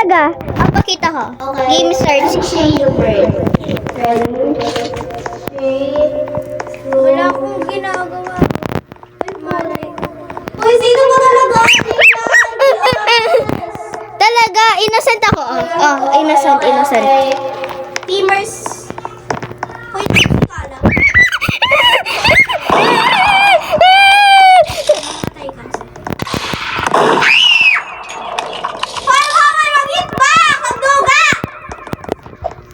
talaga. Pakita ko. Okay. Game search. Wala akong ginagawa. Ay, malay. Uy, sino ba talaga? Talaga, innocent ako. Innocent. Okay. Teamers. Uy, kala. Patay ka. Paano ka may mag-hit ba? Kanduga!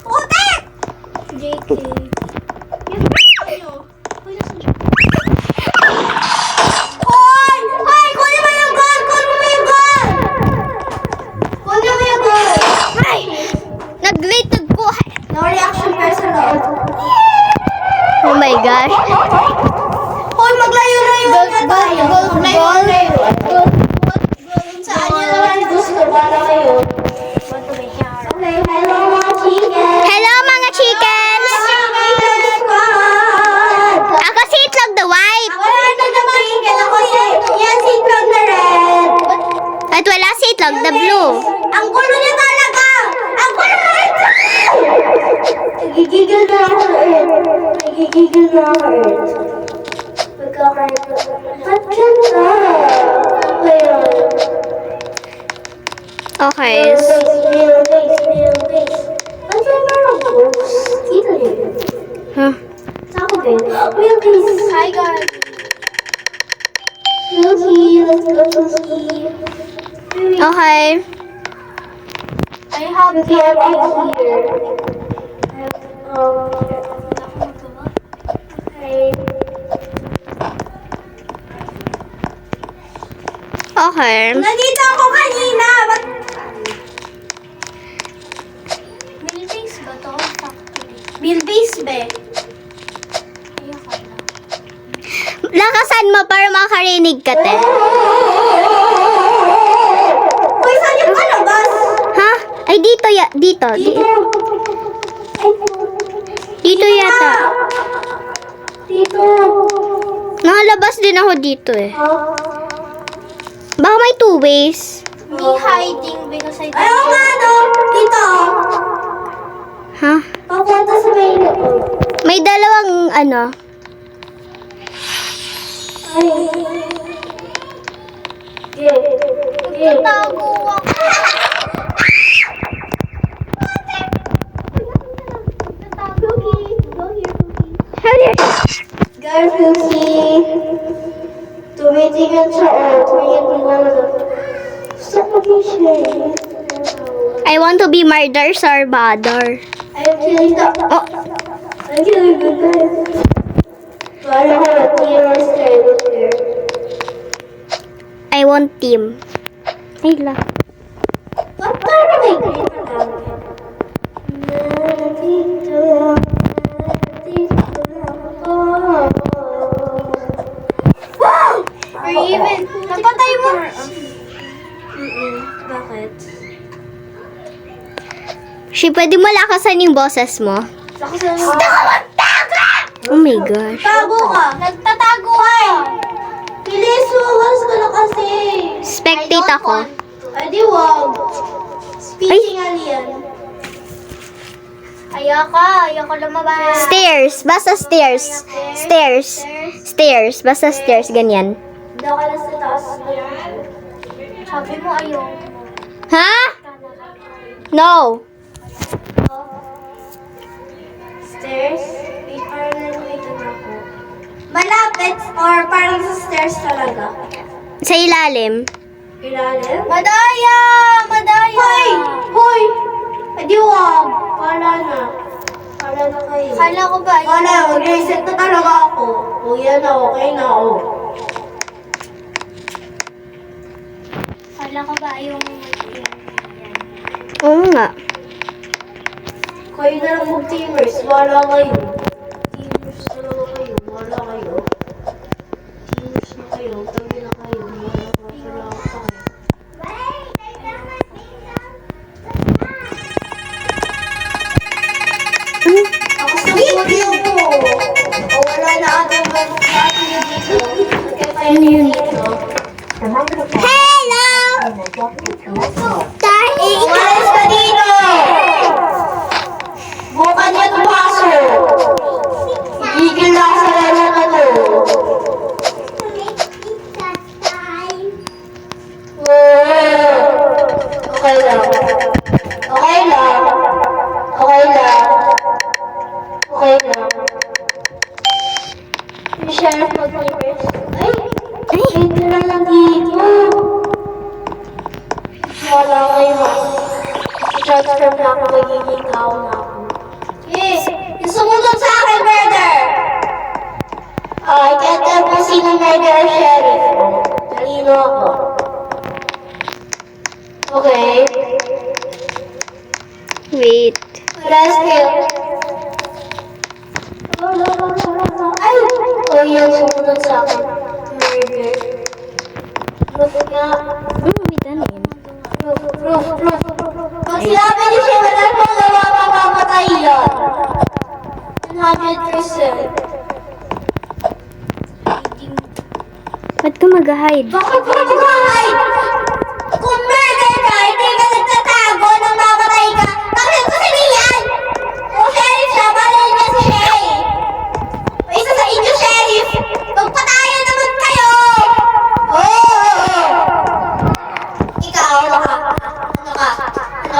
Putik! JK. Hoy! Hoy! Kunin mo yung goal! Kunin mo yung goal! Kunin mo yung goal! Ay! Nag-rated ko. No reaction personal. Oh my gosh. Hoy, maglayo-layo na tayo. Goal. Saan nyo naman gusto? Para kayo. Okay, hello mga chicken. Hello mga chickens. Ako si Itlog the White. Ako naman na mga chicken. Ako yan si Itlog na red. At wala si Itlog the Blue. Ang gulo niya talaga! Ang gulo na ito! Nagigigil na ako Earth. Nagigigil na ako Earth. Pagkakaroon ko. Ba't ganda? Ngayon. Okay. Snail face. Ba't may parang ghost? Dito din. Huh? Sa ako din. Wheel face. Hi guys. Milky, let's go Milky. Okay. I have the here. Okay. Nandito ako kanina. Milbase ba to? Milbase ba? Lakasan mo para makarinig ka, te. Uy, saan yung kalabas? Ha? Ay, dito dito. Dito yata. Dito. Nakalabas din ako dito eh. Baka may two ways. Me hiding because I don't... Ayaw nga, no? Dito. Ha? Papunta sa main. May dalawang ano. Ay. Tatago ako. Garfield, tumitingin siya tumitingin Stop mag-share. I want to be Murder Salvador. I'm killing the... Oh, I'm killing the guys. Wala ko na teamers kayo here. I want team. Ay la. Ba't parang may green na lang? Nandito ako. Wow! Or even... Napatay mo! Bakit? She, pwede mo lakasan yung boses mo? Oh my gosh. Tago ka! Nagtatago ka! Bilis, wawas ka na kasi! Spectate ako. Ay, di wag. Speaking alien. Ayoko lumabas. Stairs. Basta stairs. Stairs. Stairs. Basta stairs. Ganyan. Daw ka na sa taas. Sabi mo ayoko. Ha? No. Stairs? Wait, parang nandito na ako. Malapit or parang sa stairs talaga? Sa ilalim. Ilalim? Madaya! Madaya! Hoy! Hoy! Adi wag! Kala na. Kala na kayo. Kala ko ba? Kala, mag-reset na talaga ako. O yan na, okay na ako. Kala ko ba yung... Oo nga. Kayo na lang mag-teamers. Wala kayo. Teamers talaga kayo. Wala kayo. Teamers na kayo. Tabi na kayo. Wala kayo. Ako sa video mo. O wala na atong ating dito. Kaya tayo dito. Hello! Wala dito! Bukan niya tumaso! Gigil na ako sa laro na to. Okay lang. Okay lang. Okay lang. Okay lang. Yung sheriff mag-reverse. Ay, hindi na lang dito. Wala kayo. I-transform na ako, magiging tao na ako. Eh, yung sumunod sa akin, murder! I can't tell kung sino murder or sheriff. Talino ako. Okay. Wait. Last kill. Ay! O yun, sumunod sa akin. Murder. Proof nga. May tanim. Proof. Pag sinabi niyo siya, wala pang gawa, mamamatay yan. 100%. Ba't ka mag-hide? Bakit ka mag-hide? Kung murder ka, hindi ka nagtatago nang mamatay ka. Bakit ko sabihin? Kung sheriff siya, balay niya si Shay. May isa sa inyo, sheriff. Magpatayan naman kayo. Ikaw,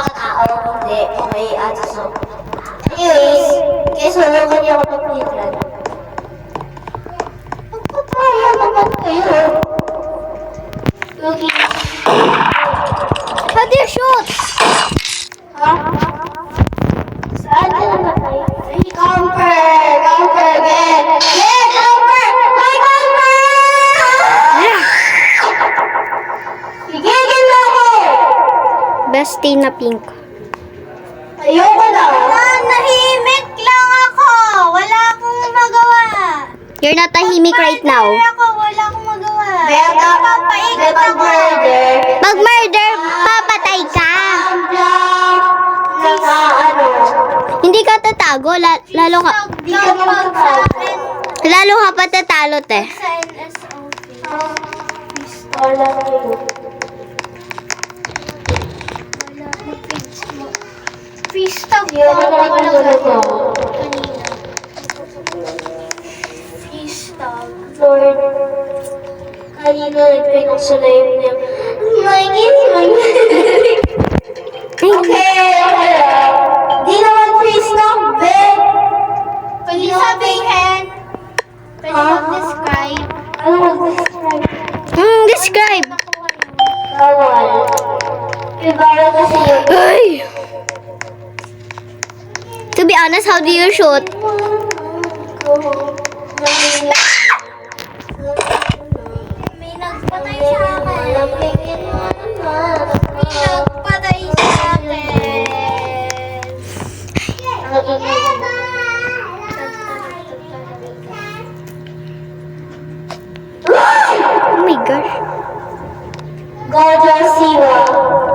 tao? Hindi. Okay, so. Anyways, guys, wala ko niya ako pag-playtran. Magpatayan naman kayo. Okay. How do you shoot? Ha? Saan ka namatay? Ay, counter, Ben! Ben, counter! May counter! Gigigil na ako! Bestie na pink. Ayoko na! Nahimik lang ako! Wala akong magawa! You're not tahimik right now. Wala akong magawa. Papaikot ako. Pag murder, papatay ka. Hindi ka tatago. Lalo ka patatalo, te. Freestyle Lord, kanina nag-pray ako sa live niya. Okay. Di naman freestyle, Ben. Pwede sabihin. Pwede mag-describe. Ano mag-describe? Describe. Bawal. Ibara kasi yun. Ay! To be honest, how do you shoot? May nagpatay sa akin. May nagpatay sa akin. Oh my gosh. Gojo Siwa.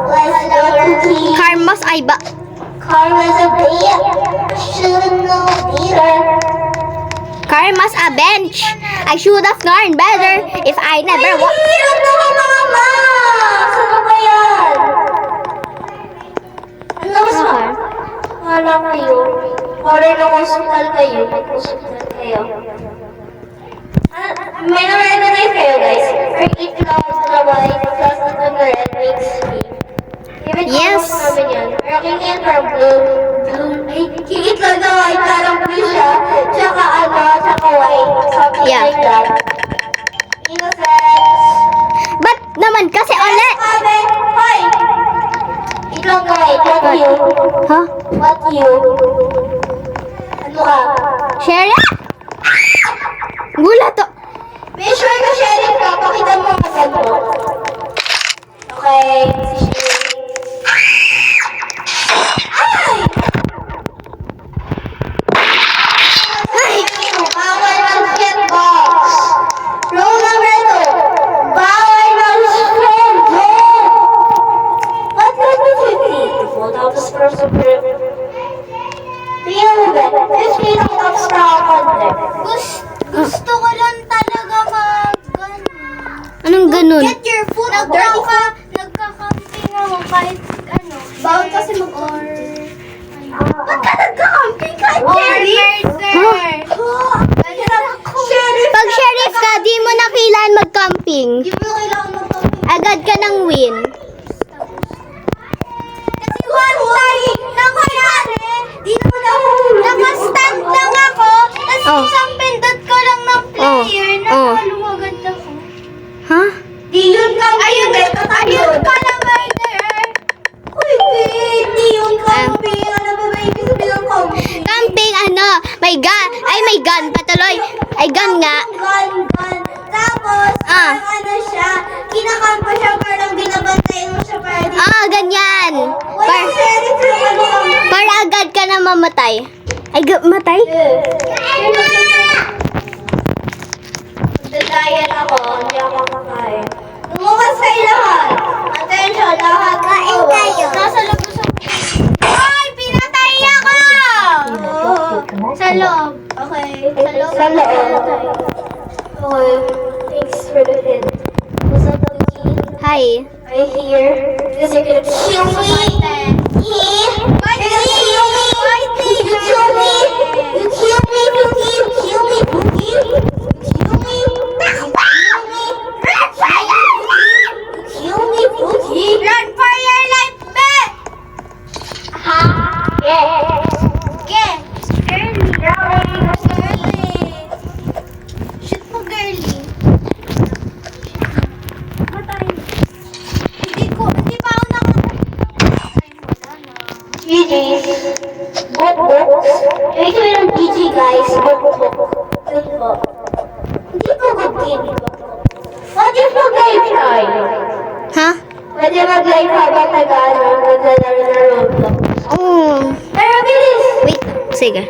Let's go to tea. Karmas ay ba? Karma's a bitch. Should've known better. Karmas a bench. I should have known better if I never Ay, hirap naman mga ma! Saan ba yan? Ano mas ma? Wala kayo. Para ng hospital kayo. Mag-hospital kayo. May na-recognize kayo, guys. For it lang na white, plus na red makes me. Yes. Pero king it from blue. Ay, king it lang na white, parang blue siya. Tsaka white. Something Yeah. like that. Innocence. Ba't naman kasi ulit? Sabi, hoy! Ikaw nga, what you? Huh? What you? Ano ka? Sherry? Gula to. Make sure ka sharing ka, pakita mo ang agad mo. Okay, si Sherry. Ay! Bawal mag-shitbox. Rule number 2. Bawal mag-shitbox. What does it mean? Hold out the screws of grip. Tingnan mo ba? This means ang top star content. Gusto ko lang talaga Anong ganun? Get your foot out. Nagkakamping ako. camping. Di mo na kailangan mag-camping. Agad ka ng win. Kasi one time, nangyari, di naman ako, nakastand lang ako, tapos Oh. isang pindot ko lang ng player, Oh. nakaluwagad ako. Ha? Di yun camping, ayun ka na murderer. Uy, wait, di yun camping, ano ba ba ibig sabihin ng camping? Camping, ano? May gun. Ay, may gun. Patuloy. Ay, gun nga. Gun. Tapos, parang ano siya, kinakamp pa siya, parang binabantayan mo siya para di. Ganyan. Wala sheriff yung ano kami. Para agad ka na mamatay. Ay, matay? Dadayan ako, hindi ako kakain. Lumukas kayo lahat. Attention, lahat. Kain kayo. Nasa labas ako. Ay, pinatay ako! Sa loob. Okay. Sa loob. Sa loob. Okay. Thanks for the hint. What's up, Loki? Hi. Are you here? Because you're gonna kill me. Why did you kill me? Why did you kill me? You kill me, Pookie. You kill me, Pookie. You kill me. You kill me. Run for your life. You kill me, Pookie. Run for your life, be. Ha? Yeah. Yeah. Girly. Shoot mo, girly. Matay. Hindi pa ako GG. Book books. Ibig sabihin ng GG, guys. Book books. Yun po. Hindi po good game. What if mag-live tayo? Ha? Pwede mag-live habang nag-ano, naglalaro na Roblox. Oh. Pero bilis! Wait. Sige.